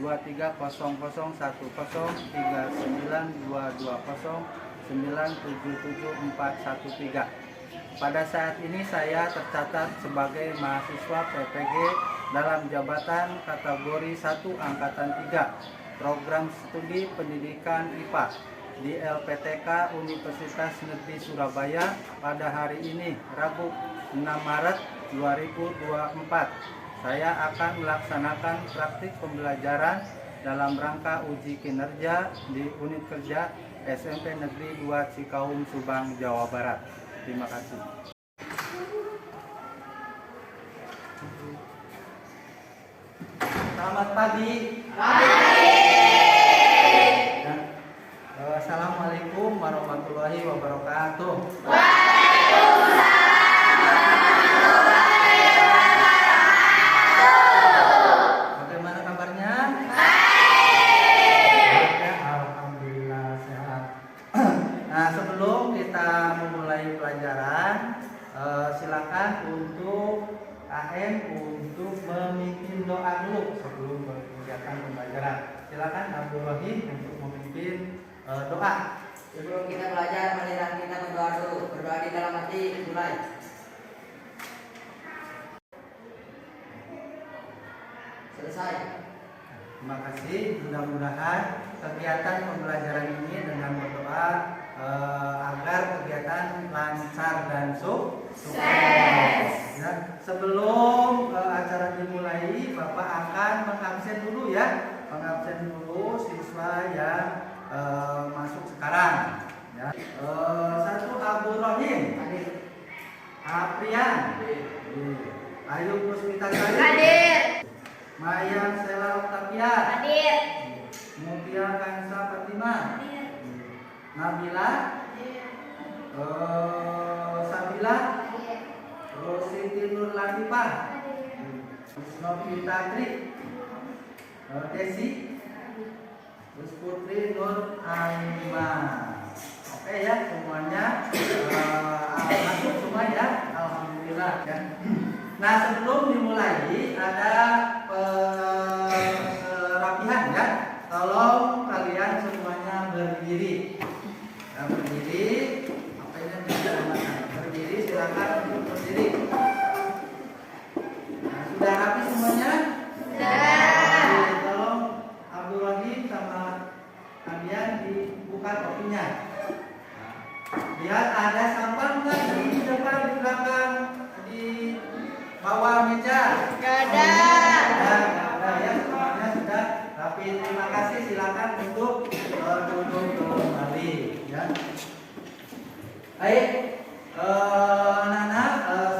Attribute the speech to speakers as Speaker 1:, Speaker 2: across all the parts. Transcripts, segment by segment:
Speaker 1: 3777413. Pada saat ini saya tercatat sebagai mahasiswa PPG dalam jabatan kategori 1 Angkatan 3 Program Studi Pendidikan IPA di LPTK Universitas Negeri Surabaya pada hari ini, Rabu 6 Maret 2024. Saya akan melaksanakan praktik pembelajaran dalam rangka uji kinerja di unit kerja SMP Negeri 2 Cikaum, Subang, Jawa Barat. Terima kasih. Selamat pagi. Assalamualaikum warahmatullahi wabarakatuh. Bagaimana kabarnya? Baik. Ya, alhamdulillah sehat. Nah, sebelum kita memulai pelajaran, silakan untuk AM untuk memimpin doa dulu sebelum kegiatan pembelajaran. Silakan Abdul Rahim untuk memimpin doa.
Speaker 2: Sebelum kita belajar, marilah kita berdoa dulu. Berdoa di dalam hati, mulai. Selesai.
Speaker 1: Terima kasih. Mudah-mudahan kegiatan pembelajaran ini dengan berdoa agar kegiatan lancar dan sukses. Ya, sebelum acara dimulai, Bapak akan mengabsen dulu ya, mengabsen dulu siswa yang masuk sekarang. Ya. Satu Abdul Rahim, Aprian, Ayu Puspita Sari, Maya Sela Octavia, Mutia Kansa Fatima, Nabila, Sabila, Rositi Nur Latifah, Novita Tri, Desi, terus Putri Nur Aima. Oke ya, semuanya masuk semua ya, alhamdulillah ya. Nah, sebelum dimulai ada perapihan ya. Tolong kalian semuanya berdiri. Ya, berdiri. Apa ini bisa berdiri? Silakan untuk berdiri. Nah, sudah rapi semuanya? Sudah. Tolong Abdul Rahim sama kalian dibuka topinya. Lihat ada sampah nggak di depan, di belakang, di bawah meja?
Speaker 3: Gak ada.
Speaker 1: Ada ya, semuanya sudah rapi. Terima kasih. Silakan untuk duduk kembali ya. Baik, anak-anak,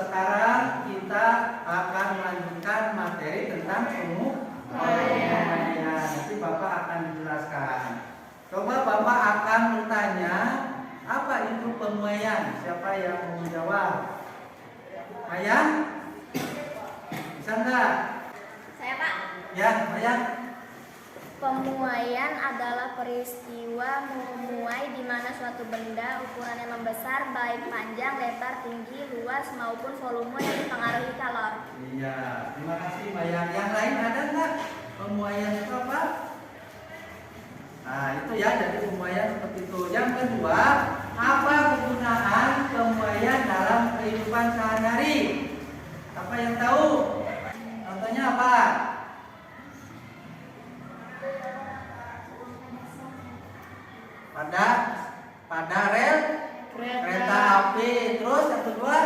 Speaker 1: sekarang kita akan melanjutkan materi tentang pemuaian. Nanti Bapak akan menjelaskan. Coba Bapak akan bertanya, apa itu pemuaian? Siapa yang mau menjawab? Ayah? Bisa enggak?
Speaker 3: Saya Pak.
Speaker 1: Ya, Ayah.
Speaker 3: Pemuaian adalah peristiwa memuai di mana suatu benda ukurannya membesar baik panjang, lebar, tinggi, luas maupun volume yang dipengaruhi kalor.
Speaker 1: Iya, terima kasih Ayah. Yang lain ada enggak? Pemuaian itu apa? Nah, itu ya, jadi pemuaian seperti itu. Yang kedua, apa kegunaan pemuaian dalam kehidupan sehari-hari? Apa yang tahu? Contohnya apa? Pada rel kereta api. Terus yang kedua,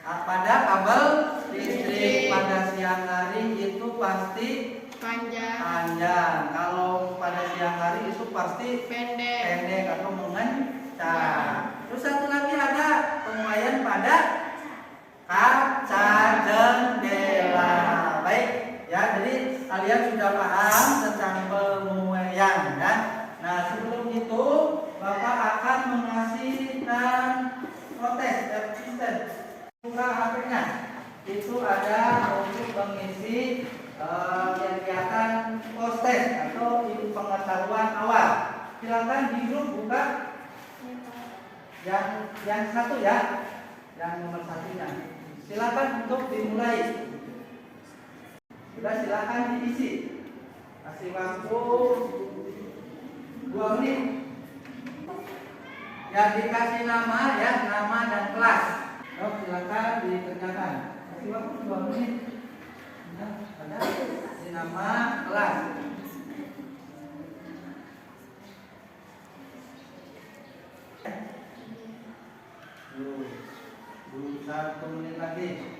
Speaker 1: pada kabel listrik. Pada siang hari itu pasti panjang. Kalau pada siang hari itu pasti pendek atau mengencang. Terus satu lagi ada pemuaian pada kaca jendela. Baik ya, jadi kalian sudah paham tentang pemuaian ya. Nah, sebelum itu Bapak akan mengasihkan protes assistant. Buka HP-nya. Itu ada untuk mengisi kegiatan postes atau pengetahuan awal. Silakan di grup buka yang satu ya, yang nomor satunya. Silakan untuk dimulai. Sudah, silakan diisi. Kasih waktu 2 menit. Yang dikasih nama ya, nama dan kelas. Oh, silakan dikerjakan. Kasih waktu 2 menit. Ya, ada kasih nama, kelas. Dulu 1 menit lagi.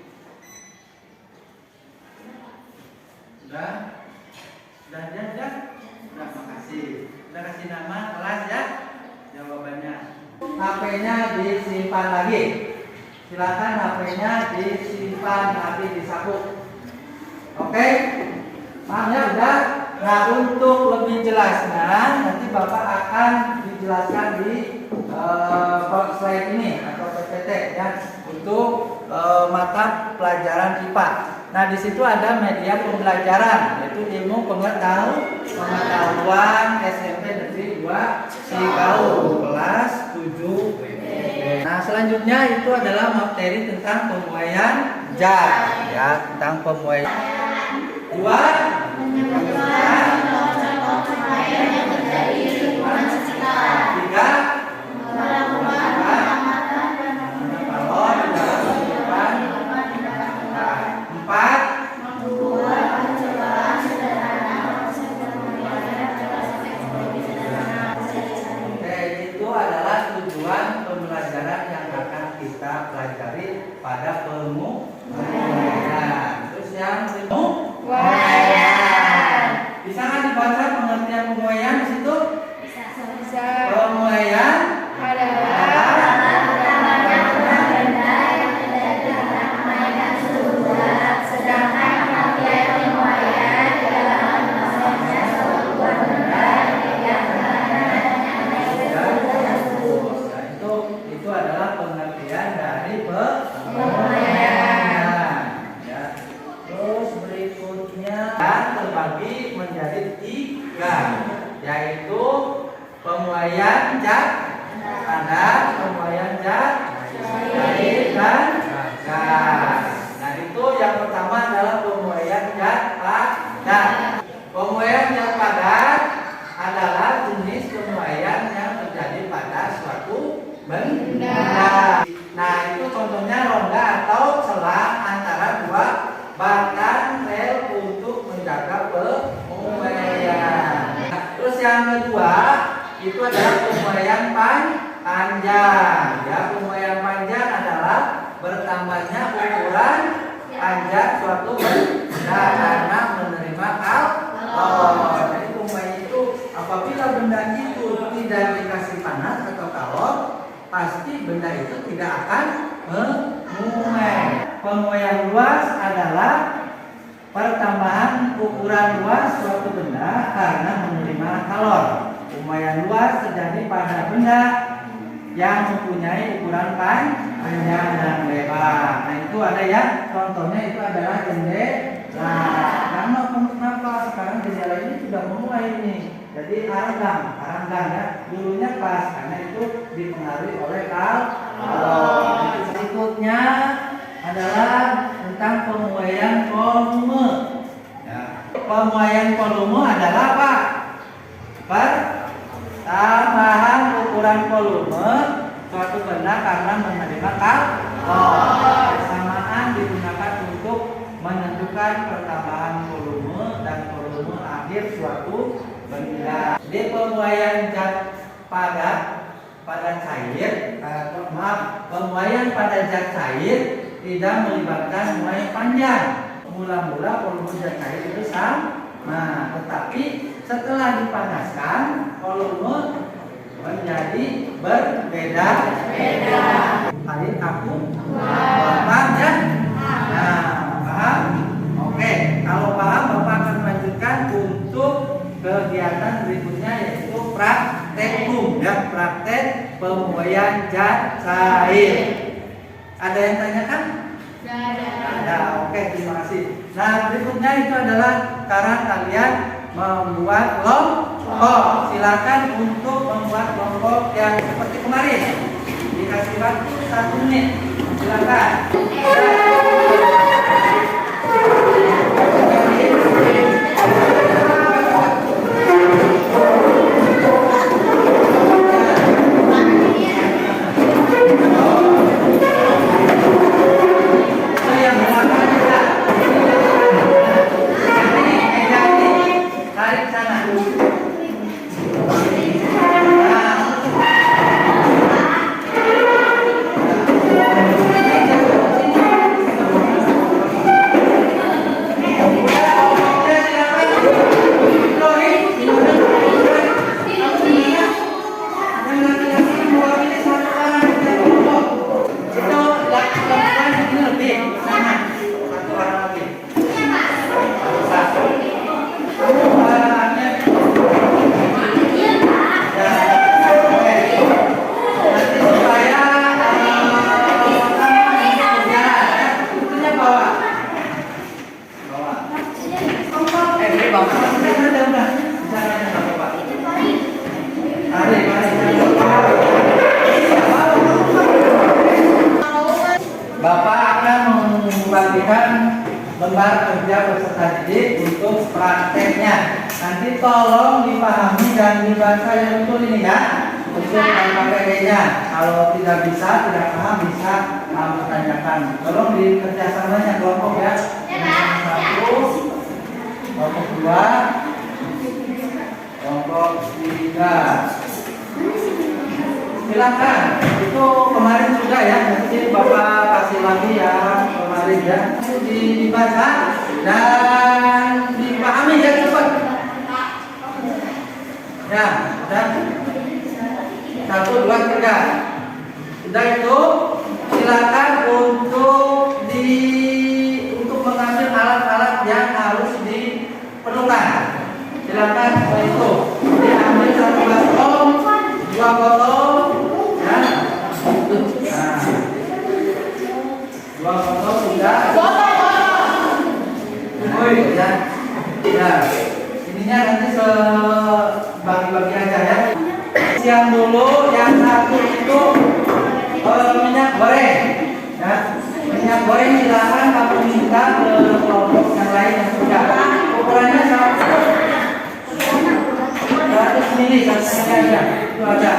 Speaker 1: Sudah? Sudah, makasih. Sudah kasih nama, kelas ya. Jawabannya. HP-nya disimpan lagi. Silakan HP-nya disimpan lagi di saku. Oke? Paham ya? Udah? Nah, untuk lebih jelasnya nanti Bapak akan dijelaskan di slide ini atau PPT ya, untuk mata pelajaran IPA. Nah, di situ ada media pembelajaran, yaitu ilmu pengetahuan SMP Negeri 2 Sigau kelas 7. Nah, selanjutnya itu adalah materi tentang pembuaian jar ya, tentang pembuaian. 2 pelajari pada pembuaian. Terus yang pembuaian. Bisa nggak dibaca pengertian pembuaian di situ?
Speaker 3: Bisa.
Speaker 1: Pembuaian adalah
Speaker 3: benda yang tidak diramaikan sudah, sedangkan pengertian pembuaian adalah misalnya suatu benda yang
Speaker 1: itu adalah pengertian dari pembuaian. Ya. Terus berikutnya terbagi menjadi 3, yaitu pembuaian zat padat, pembuaian zat cair dan gas. Nah, itu yang pertama adalah pembuaian zat padat. Pembuaian zat padat adalah jenis pembuaian yang terjadi pada suatu benda. Nah, itu contohnya rongga atau celah antara 2 batang rel untuk menjaga pembuaian. Terus yang kedua itu adalah pembuaian panjang. Ya, pembuaian panjang adalah bertambahnya ukuran panjang suatu benda karena menerima kalor. Jadi pembuaian itu apabila benda itu tidak dikasih panas atau kalor, pasti benda itu tidak akan memuai. Pembuaian luas adalah pertambahan ukuran luas suatu benda karena menerima kalor. Pembuaian luas terjadi pada benda yang mempunyai ukuran panjang dan lebar. Nah, itu ada ya, contohnya itu adalah jendela. Karena kenapa sekarang jendela ini sudah memuai ini? Jadi aranggang ya, dulunya pas karena itu dipengaruhi oleh kalor. Berikutnya adalah tentang pembuaian volume. Ya. Pembuaian volume adalah apa? Tambahan ukuran volume suatu benda karena menerima kalor. Persamaan digunakan untuk menentukan pertambahan volume dan volume akhir suatu benda. Di pembuaian zat padat cair, pembuaian pada zat cair tidak melibatkan muai panjang. Mula-mula volume zat cair itu sama, tetapi setelah dipanaskan volume menjadi berbeda. Kalian aku paham ya? Nah, paham? Oke, kalau paham Bapak akan melanjutkan untuk kegiatan berikutnya, yaitu praktekum ya, praktek pembuaian zat cair. Ada yang tanyakan? Ada. Oke, terima kasih. Nah, berikutnya itu adalah sekarang kalian membuat kelompok. Silakan untuk membuat kelompok yang seperti kemarin. Dikasih waktu 1 menit. Silakan. tolong dipahami dan dibaca yang betul ini ya. Untuk PPG-nya. Kalau tidak bisa, tidak paham bisa bertanyakan. Tolong dikerjasamanya kelompok ya. Kelompok 1, kelompok 2, kelompok 3. Silakan. Itu kemarin sudah ya. Nanti Bapak kasih lagi ya kemarin ya. Dibaca dan dipahami ya cepat. Ya, sudah. 1, 2, 3. Sudah itu silakan untuk mengambil alat-alat yang harus diperlukan. Silakan seperti itu. Diambil 1 baskom, 2 botol, ya. Nah, 2 botol sudah. Oh ya. Ya. Ininya nanti bagi-bagi aja ya. Yang dulu, yang satu itu minyak goreng, ya. Minyak goreng silakan kamu minta ke kelompok yang lain yang sudah. Ukurannya 100 mili katanya aja, itu ada.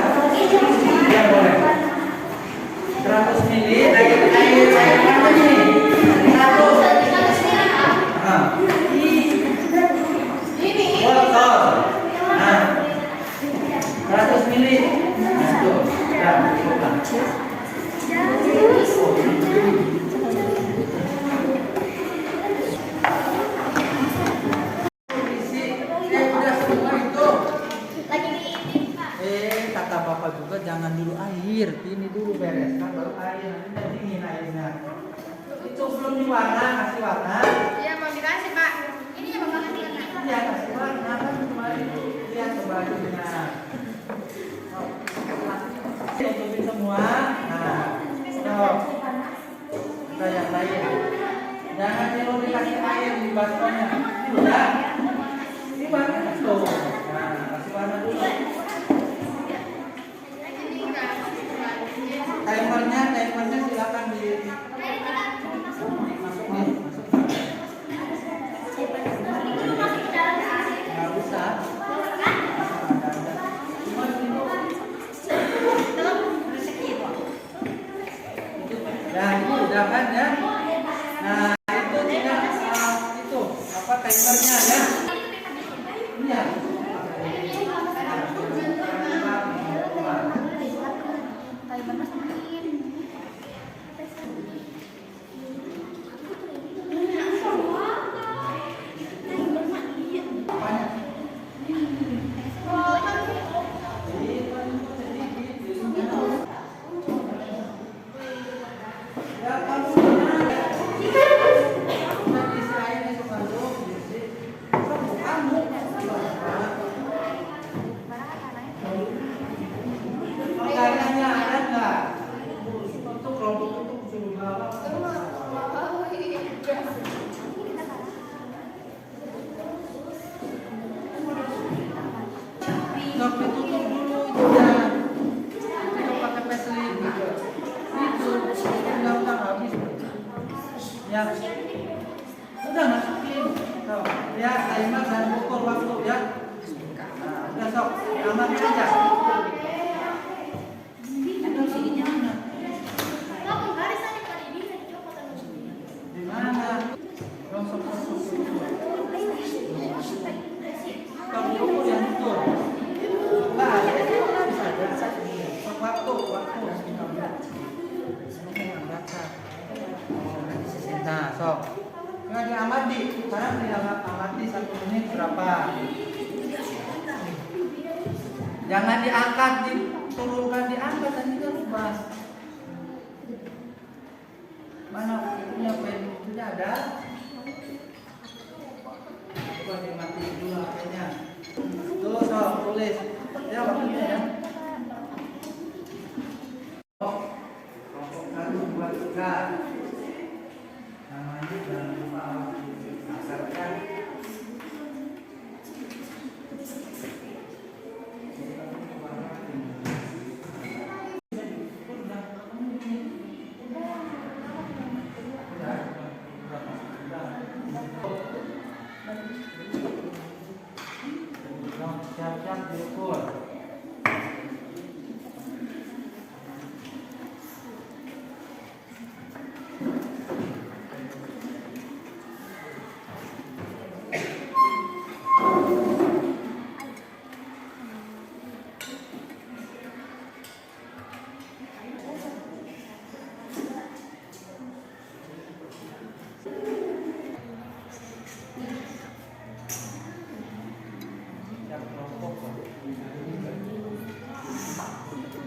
Speaker 1: Ya boleh. 100 mili air mana ini? 100. Botol. Nah. 100 mili. Nah, itu. Ya, cukup. Kata Bapak juga jangan dulu air. Ini dulu bereskan baru air. Nanti dingin airnya. Itu belum diwarna, kasih warna.
Speaker 3: Iya, mau dikasih, Pak. Ini yang Bapak kasih.
Speaker 1: Iya, kasih warna kan kemarin lihat ke bajunya. Tutupin semua. Nah, stop. Kita yang lain. Jangan dulu dikasih air di baskomnya. Ya. Ini warna tuh. Nah, kasih warna dulu. Timernya silakan di masukin. Nggak usah. Ya itu udah kan ya. Nah itu tidak itu apa timernya ya. Iya. Ya, udah masukin. So, ya timer dan ukur waktu ya. Nah, udah sok, amatin aja. Di mana? Sok. Kalau ukur yang betul. Nah, bisa ada. Sok waktu. Nah, sok. Nggak diamati, sekarang tidak amati 1 menit berapa. Jangan diangkat, diturunkan, diangkat nanti kan rubah. Mana punya pen? Tidak ada. Coba dimati dulu HP-nya. Tuh, sok tulis. Ya waktunya ya. Kelompok 1, 2, 3. Namanya jangan lupa asalkan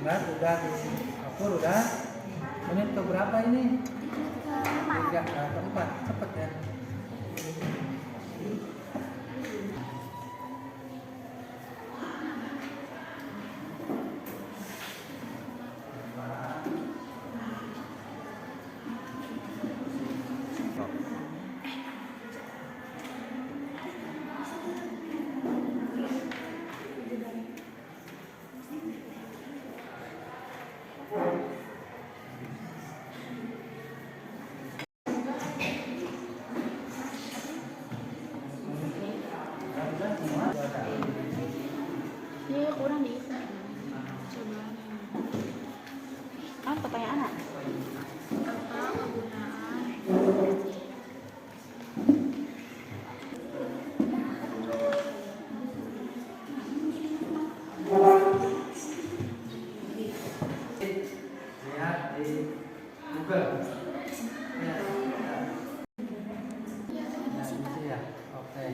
Speaker 1: Enggak, udah diatur udah. Menit ke berapa ini? 3 ke 4. Cepet ya.
Speaker 4: Iya, kurang diisi. Coba. Kan pertanyaan apa? Apa kegunaan
Speaker 1: Lihat di Google. Ya. Ya, oke.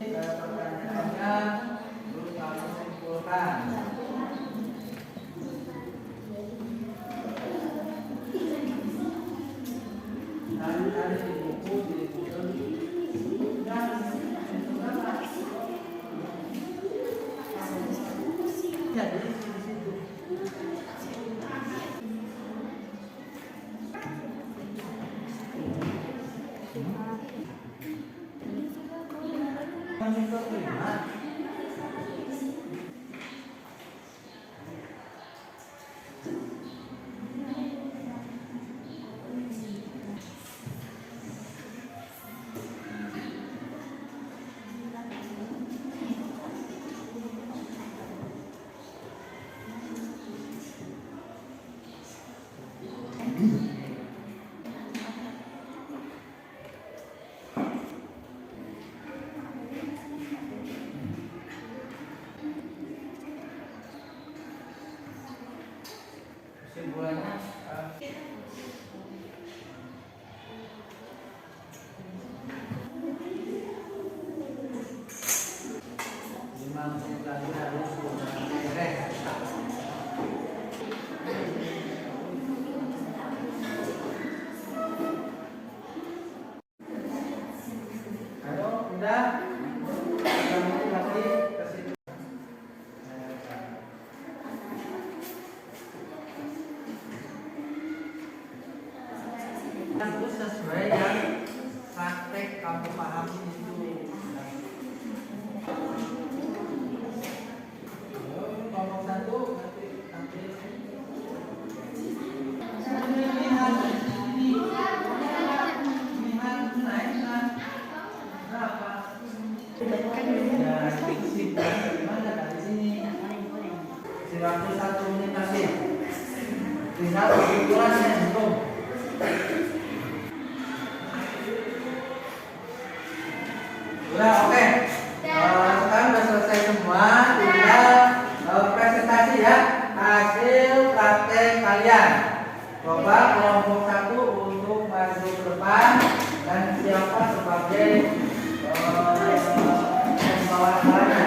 Speaker 1: Pertanyaannya terus kamu simpulkan. Ada di buku di Google. Ya, di situ. Kesimpulannya lima menit lagi harus beres. Ayo, udah. Kamu lagi ke situ. Itu sesuai yang praktek kamu pahami itu. Kelompok 1 nanti lihat naik berapa? Ya, fiksi gimana dari sini? 91 menit masih. Tinggal kesimpulannya belum. Udah oke. Sekarang udah selesai semua, tinggal presentasi ya hasil praktek kalian. Coba kelompok 1 untuk maju ke depan dan siapa sebagai pembawa-bawanya.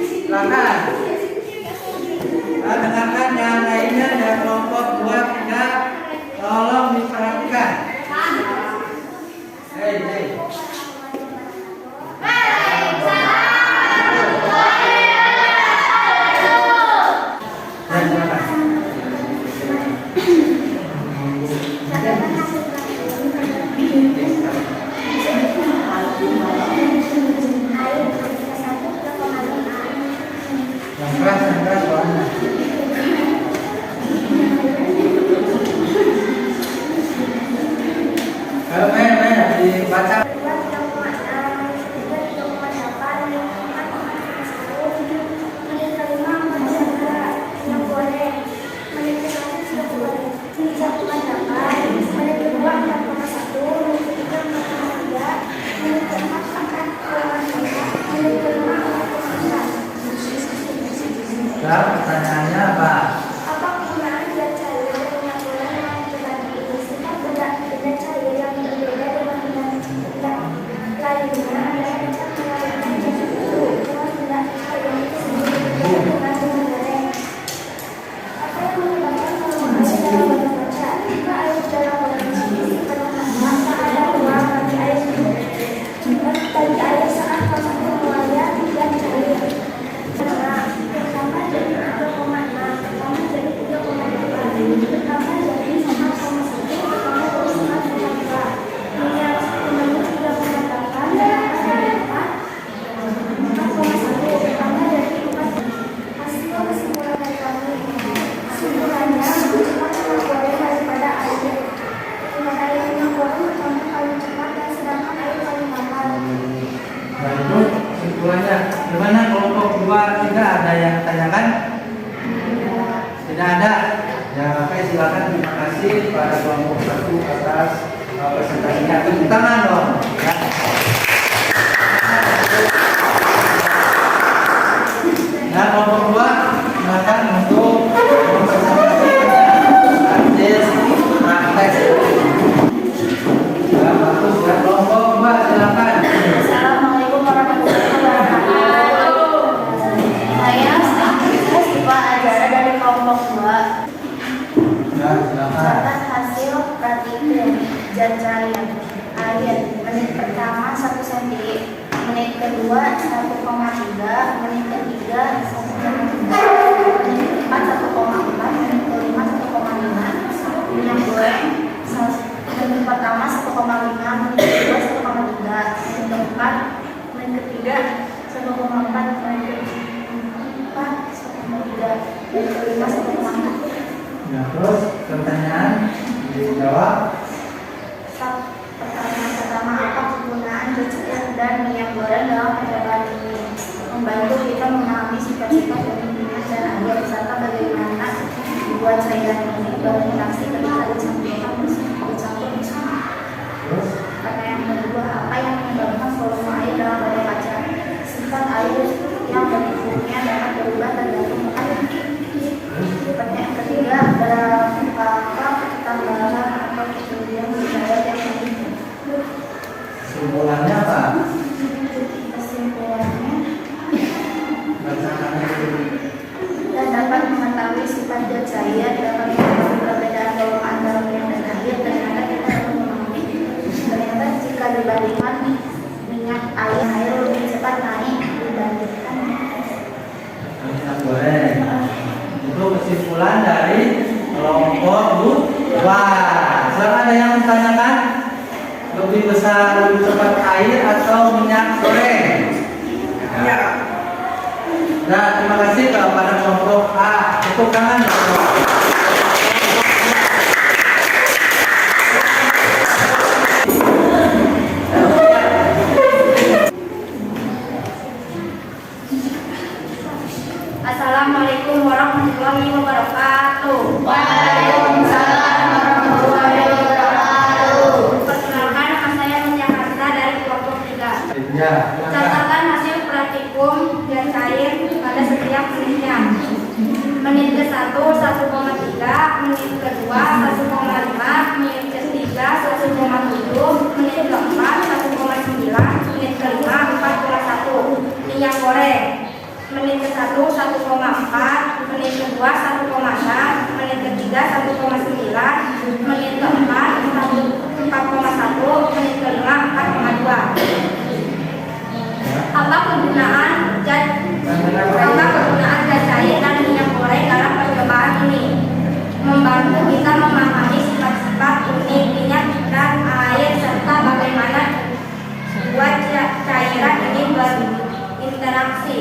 Speaker 1: Silakan. Dengarkan yang lainnya dan kelompok 2 3 tolong diperhatikan. Hei. Yang keras soalnya. kesimpulannya gimana? Kelompok 2 tidak ada yang tanyakan? Tidak ada. Ya, oke, silakan. Terima kasih pada kelompok 1 atas presentasinya. Tepuk tangan dong. Ya. Nah, kelompok 2 silakan untuk mempresentasikan artis praktek. Ya, bagus. Ya, kelompok 2 silakan.
Speaker 3: Assalamualaikum warahmatullahi wabarakatuh. Saya Siva Azara dari kelompok 2.
Speaker 1: Ya, silakan.
Speaker 3: Catat hasil praktikum Jancaian air. Menit pertama 1 cm, menit kedua 1,3, menit ketiga 1,3, menit keempat 1,4, menit kelima 1,5. Minyak goreng menit pertama 1,5, menit kedua 1,3, menit keempat, menit ketiga 1,4, menit keempat 1,3, menit kelima 1,4.
Speaker 1: Ya, terus pertanyaan dijawab.
Speaker 3: Pertama, apa kegunaan cucian dan minyak goreng dalam percobaan ini? Membantu kita memahami sifat-sifat minyak dan air serta bagaimana dibuat cairan ini berinteraksi ketika dicampur bersama. Pertanyaan kedua, apa yang menyebabkan volume air dalam wadah kaca? Sifat air yang bentuknya dapat berubah tergantung air. Pertanyaan ketiga, berapa tambahan atau kemudian budaya yang penting?
Speaker 1: Kesimpulannya apa?
Speaker 3: Kesimpulannya,
Speaker 1: Berdasarkan itu.
Speaker 3: kita dapat mengetahui sifat zat cair, dapat mengetahui perbedaan volume antara minyak dan air. Ternyata kita dapat memahami, ternyata jika dibandingkan minyak air lebih cepat naik dibandingkan
Speaker 1: Minyak goreng. Itu kesimpulan dari kelompok 2. Sekarang ada yang menanyakan lebih besar, lebih cepat air atau minyak goreng? Ya. Nah, terima kasih kepada kelompok A. Tepuk tangan.
Speaker 3: Assalamualaikum warahmatullahi wabarakatuh.
Speaker 4: Waalaikumsalam warahmatullahi wabarakatuh.
Speaker 3: Perkenalkan, nama saya Mutia Karta dari kelompok 3.
Speaker 1: Ya, silakan.
Speaker 3: Catatan hasil praktikum dan cair pada setiap menitnya. Menit ke-1 1,3, menit kedua 1,5, menit ketiga 1,7, menit keempat 1,9, menit kelima 4,1. Minyak goreng. Menit ke-1 1,4, menit kedua 1,6, menit ketiga 1,9, menit keempat 4,1, menit kelima 4,2. Apa kegunaan zat cair dan minyak goreng dalam percobaan ini? Membantu kita memahami sifat-sifat unik minyak dan air serta bagaimana buat cairan ini berinteraksi.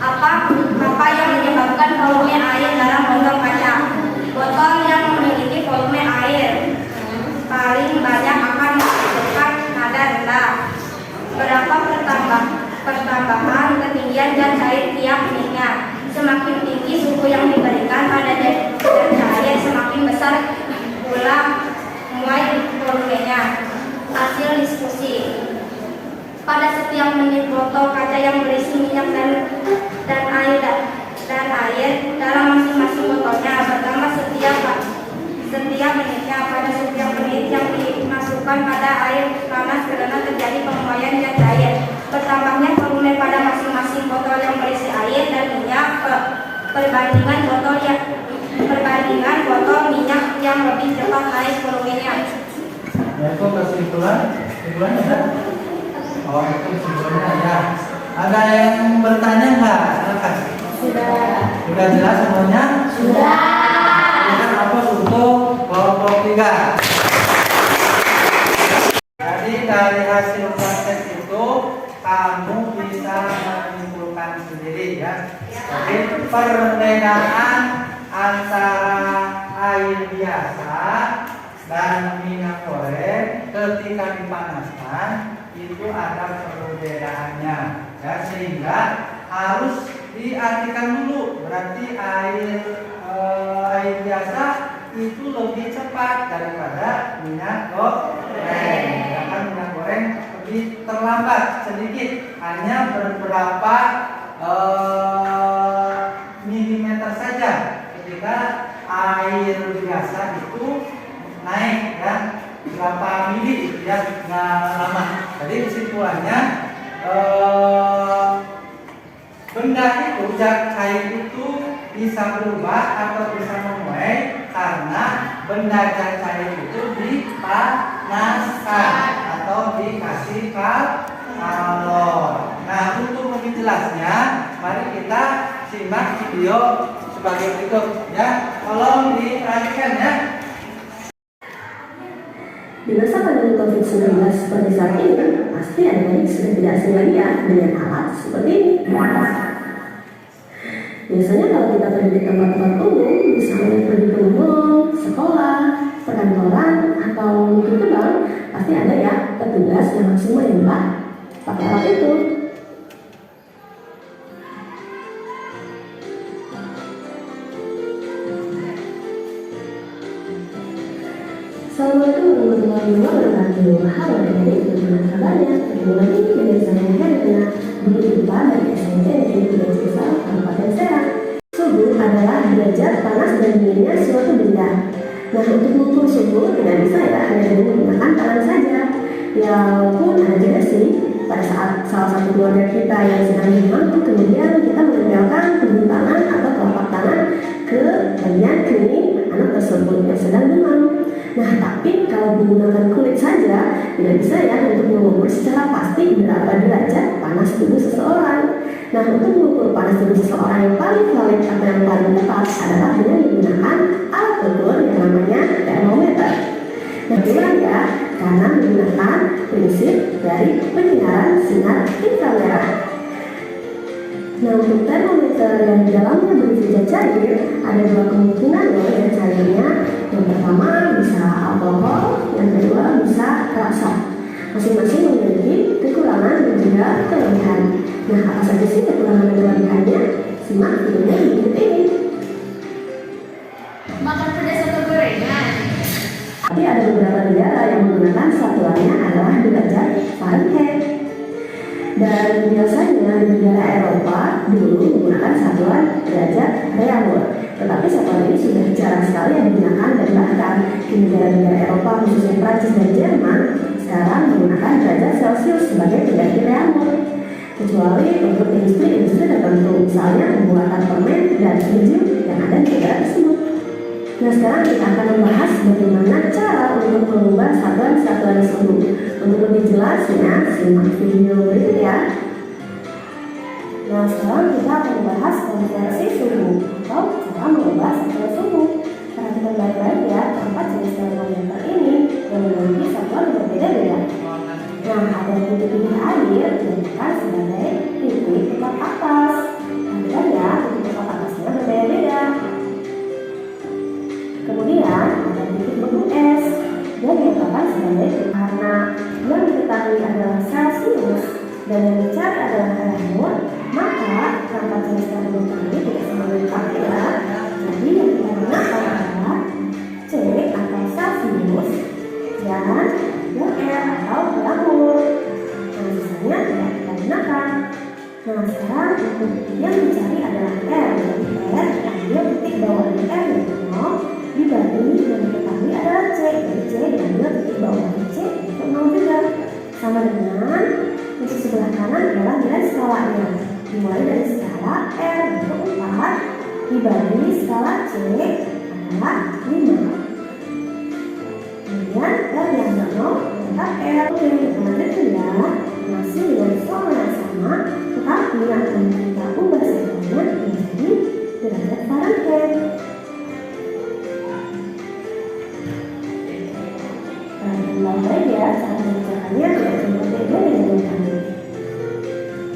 Speaker 3: Apa yang menyebabkan volume air dalam botol kaca? Botol yang memiliki volume air paling banyak akan menghasilkan nada rendah. Berapa pertambahan ketinggian zat cair tiap menitnya? Semakin tinggi suhu yang diberikan pada zat cair, semakin besar pula muai volumenya. Hasil diskusi. Pada setiap menit botol kaca yang berisi minyak dan air dalam masing-masing botolnya bertambah setiap menitnya. Pada setiap menit yang dimasukkan pada air panas karena terjadi penguaian zat cair, bertambahnya volume pada masing-masing botol yang berisi air dan minyak. Perbandingan botol minyak yang lebih cepat naik volumenya.
Speaker 1: Itu kesimpulannya ada? Oh, itu kesimpulannya ya. Ada yang bertanya nggak? Silakan. Sudah jelas semuanya?
Speaker 3: Sudah.
Speaker 1: Silakan hapus untuk kelompok 3. Jadi dari hasil praktek itu kamu bisa menyimpulkan sendiri ya. Jadi perbedaan antara air biasa dan minyak goreng ketika dipanaskan itu ada perbedaannya ya, harus diartikan dulu. Berarti air biasa itu lebih cepat daripada minyak goreng. Sedangkan minyak goreng lebih terlambat sedikit, hanya beberapa milimeter saja. Ketika air biasa itu naik ya berapa mili ya, nggak lama. Jadi kesimpulannya benda itu, zat cair itu bisa berubah atau bisa memuai karena benda zat cair itu dipanaskan atau dikasih kalor. Nah, untuk lebih jelasnya, mari kita simak video sebagai berikut ya. Tolong diperhatikan ya.
Speaker 5: Di masa pandemi COVID-19 seperti saat ini, pasti adik-adik sudah tidak asing lagi ya dengan alat seperti ini. Biasanya kalau kita pergi di tempat-tempat umum, misalnya pergi ke mall, sekolah, perkantoran, atau mungkin ke bank, pasti ada ya petugas yang langsung menembak pakai alat itu. Assalamualaikum warahmatullahi wabarakatuh. Halo adik-adik, bagaimana kabarnya? Ketemu lagi dengan saya Herina, guru IPA dari SMP Negeri 3 Cisau, Kabupaten Serang. Suhu adalah derajat panas dan dinginnya suatu benda. Nah, untuk mengukur suhu tidak bisa ya hanya dengan menggunakan tangan saja. Ya, walaupun ada juga sih pada saat salah satu keluarga kita yang sedang demam, kemudian kita menempelkan ujung tangan atau telapak tangan ke bagian kening anak tersebut yang sedang demam. Nah, tapi kalau menggunakan kulit saja tidak bisa ya untuk mengukur secara pasti berapa derajat panas tubuh seseorang. Nah, untuk mengukur panas tubuh seseorang yang paling valid atau yang paling tepat adalah dengan menggunakan alat ukur yang namanya termometer. Nah, itulah ya, karena menggunakan prinsip dari penyinaran sinar inframerah. Nah, untuk termometer yang di dalamnya berisi zat cair, ada dua kemungkinan loh zat cairnya. Yang pertama bisa alkohol, yang kedua bisa klakson. Masing-masing memiliki kekurangan dan juga kelebihan. Nah, apa saja sih kekurangan dan kelebihannya? Simak videonya di berikut ini.
Speaker 4: Makan pedas atau gorengan?
Speaker 5: Tapi ada beberapa negara yang menggunakan satuannya adalah derajat Fahrenheit. Dan biasanya di negara Eropa dulu menggunakan satuan derajat Reaumur. Tetapi satuan ini sudah jarang sekali yang digunakan dan bahkan di negara-negara Eropa khususnya Prancis dan Jerman sekarang menggunakan derajat Celcius sebagai pengganti Reaumur. Kecuali untuk industri-industri tertentu, misalnya pembuatan permen dan keju yang ada di negara tersebut. Nah, sekarang kita akan membahas bagaimana cara untuk mengubah satuan-satuan suhu. Untuk lebih jelasnya, simak video berikut ya. Nah, sekarang kita akan membahas konversi suhu atau cara mengubah satuan suhu. Perhatikan baik-baik ya, keempat jenis termometer ini yang memiliki satuan berbeda-beda. Nah, ada titik-titik air yang bukan sebagai titik tepat atas. Perhatikan ya, titik tepat atasnya berbeda-beda. Kemudian ada titik beku es yang dikatakan sebagai karena yang diketahui adalah Celcius dan yang dicari adalah Reaumur, maka perangkat jenis termometer ini tidak selalu dipakai ya. Jadi yang kita gunakan adalah C atau Celcius dan UR atau Reaumur. Nah, sisanya tidak kita gunakan. Nah, sekarang untuk yang dicari adalah R. Jadi R diambil titik bawahnya R yaitu 0 dibagi yang diketahui adalah C. Jadi C diambil titik bawahnya C yaitu 0 juga. Sama dengan untuk sebelah kanan adalah nilai skalanya. Dimulai dari skala R yaitu 4 dibagi skala C adalah 5. Kemudian R yang 0 tetap R. Oke, kita lanjutkan ya. Masih dengan formula yang sama, tetapi yang akan kita ubah satuannya menjadi derajat Fahrenheit. Perhatikan baik ya, cara mengerjakannya tidak seperti ini dengan kami.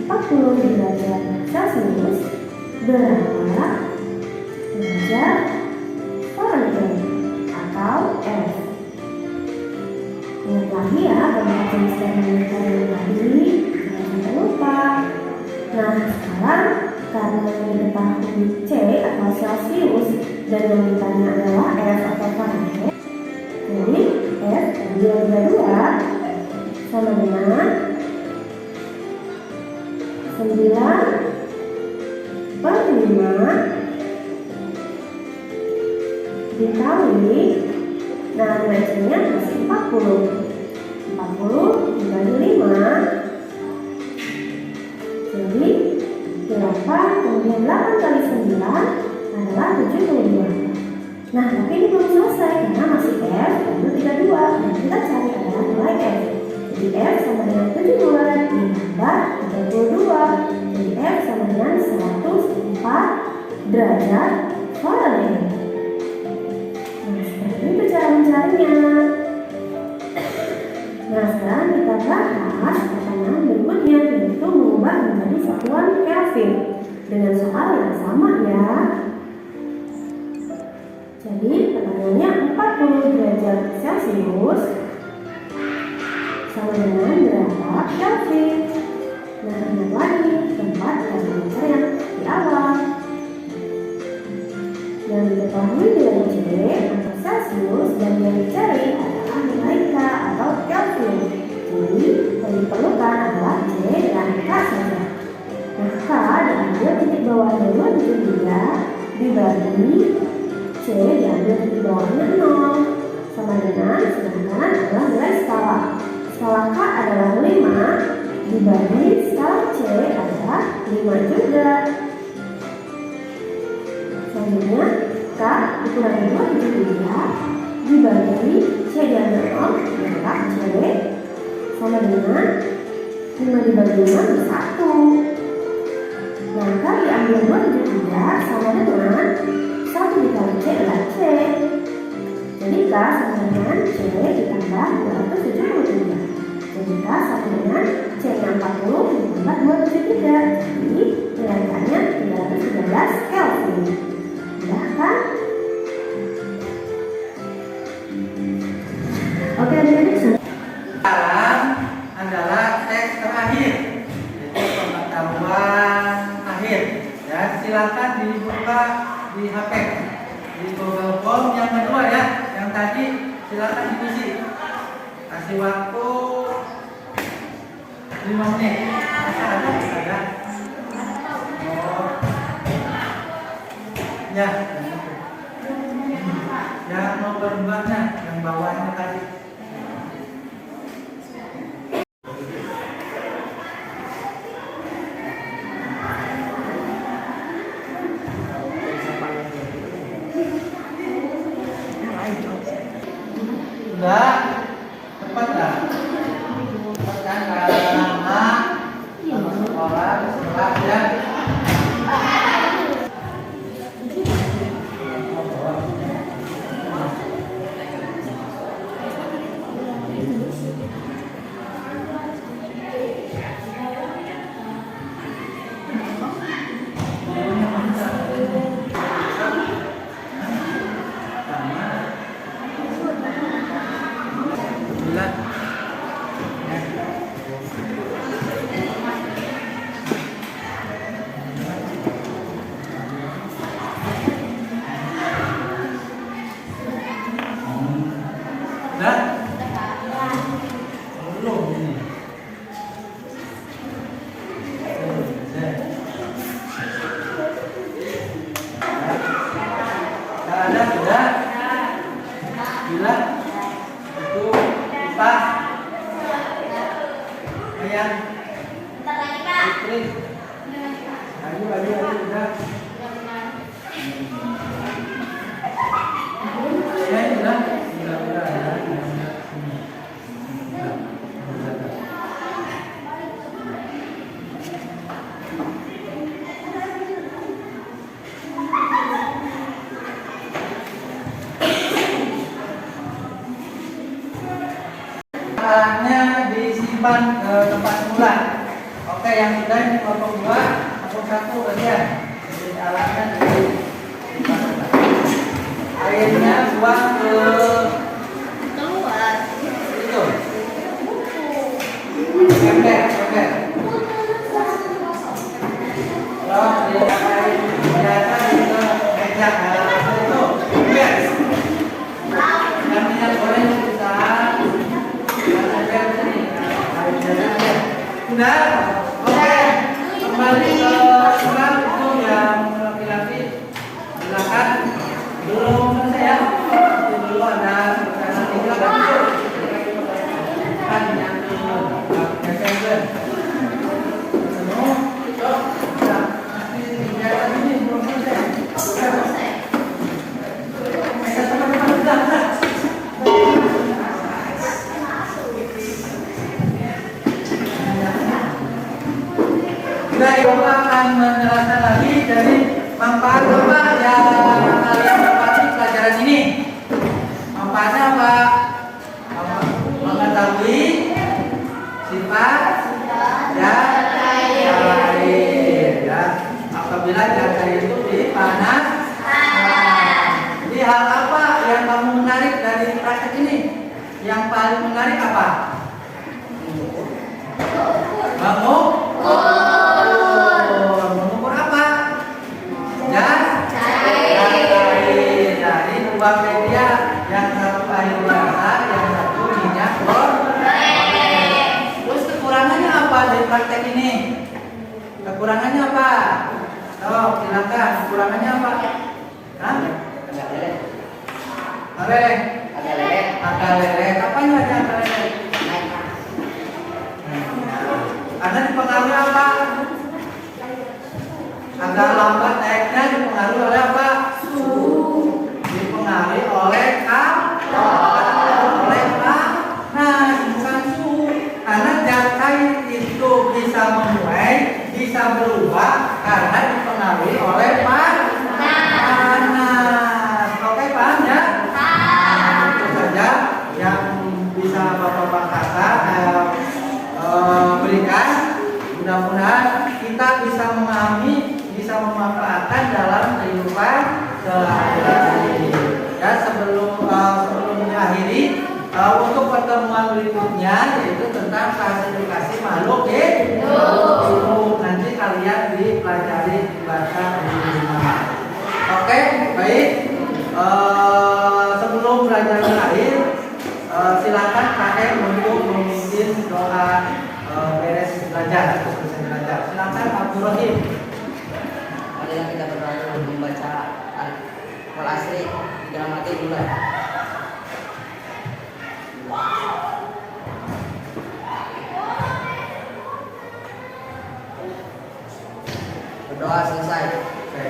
Speaker 5: 40 derajat Celcius berapa derajat Fahrenheit atau F? Ingat lagi ya, beberapa jenis termometer yang tadi, jangan lupa. Nah, C atau Celsius dan yang ditanya adalah F atau Fahrenheit. Jadi F bila 32 sama dengan 9/5 dikali, nah nilai C-nya masih 40 dibagi 5, jadi berapa? Kemudian 8 kali 9 adalah 72. Nah, tapi ini belum selesai karena masih F yaitu 32. Dan kita cari adalah nilai F. Jadi F sama dengan 72 ditambah 32. Jadi F sama dengan 104 derajat Fahrenheit. Nah, seperti itu cara mencarinya. Nah, sekarang kita bahas pertanyaan berikutnya, yaitu mengubah menjadi satuan Kelvin dengan soal yang sama ya. Jadi pertanyaannya 40 derajat Celcius sama dengan berapa Kelvin? Nah, ingat lagi tempat kalkulator yang di awal. Yang diketahui nilai C atau Celsius dan yang dicari adalah nilai K atau Kelvin. Jadi yang diperlukan adalah C dan K saja. Nah, K diambil titik bawahnya 2,3 dibagi C diambil titik bawahnya 0 sama dengan, sedangkan adalah nilai skala. Skala K adalah 5 dibagi skala C adalah 5 juga. Selanjutnya K dikurangi 2,3 dibagi C diambil 0 maka C sama dengan 5 dibagi 5 1. Nah, K diambil 2,3 sama dengan 1 dikali C adalah C. Jadi K sama dengan C ditambah 273. Jadi K sama dengan C nya 40 ditambah 273. Jadi nilai K nya 313 Kelvin. Mudah kan? Oke adik-adik,
Speaker 1: Sekarang adalah teks terakhir, yaitu pengetahuan akhir. Ya, silakan dibuka di HP, di Google Form yang kedua ya. Yang tadi silakan diisi. Kasih waktu 5 menit. Masa ada? Ada. Oh. Ya. Yang mau berubahnya, yang bawahnya tadi. Sudah, cepat dah. Cepat kan, lama sama sekolah, sekolah ya. Alatnya disimpan ke tempat semula. Oke, yang sudah ini kelompok 2, kelompok 1 bagian. Jadi alatnya disimpan. Airnya buang ke keluar. Itu. Ember. Terus di air biasa Sudah, Ibu akan menjelaskan lagi dari manfaat apa yang kalian dapati pelajaran ini. Manfaatnya apa? Mengetahui sifat zat cair, ya. Apabila zat cair itu dipanas. Jadi hal apa yang kamu menarik dari praktek ini? Yang paling menarik apa? Mengukur apa? Zat cair. Jadi dua media, yang satu air biasa, yang satu minyak goreng. Terus kekurangannya apa dari praktek ini? Kekurangannya apa? Oh, silakan. Kekurangannya apa? Hah? Agak leleh. Kapan aja agak leleh? Karena dipengaruhi apa? Agak lambat naiknya dipengaruhi oleh apa? Dipengaruhi oleh panas, bukan suhu. Karena zat cair itu bisa memuai, bisa berubah karena dipengaruhi oleh panas. Oke, paham ya? Itu saja yang bisa Bapak kakak berikan. Mudah-mudahan kita bisa memahami, bisa memanfaatkan dalam kehidupan sehari-hari. Ya, sebelum mengakhiri, untuk pertemuan berikutnya yaitu tentang klasifikasi makhluk hidup. Nanti kalian dipelajari di bahasa Indonesia. Oke, baik. Sebelum belajar terakhir, silakan KM untuk memimpin doa beres belajar atau selesai belajar. Silakan Abdul Rahim.
Speaker 2: Marilah kita berdoa membaca Al-Asri dalam hati dulu. Berdoa selesai.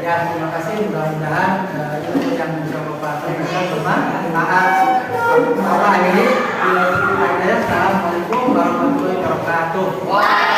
Speaker 1: Ya, terima kasih. Mudah-mudahan ilmu yang bisa Bapak sampaikan bermanfaat. Bapak akhiri. Assalamualaikum warahmatullahi wabarakatuh.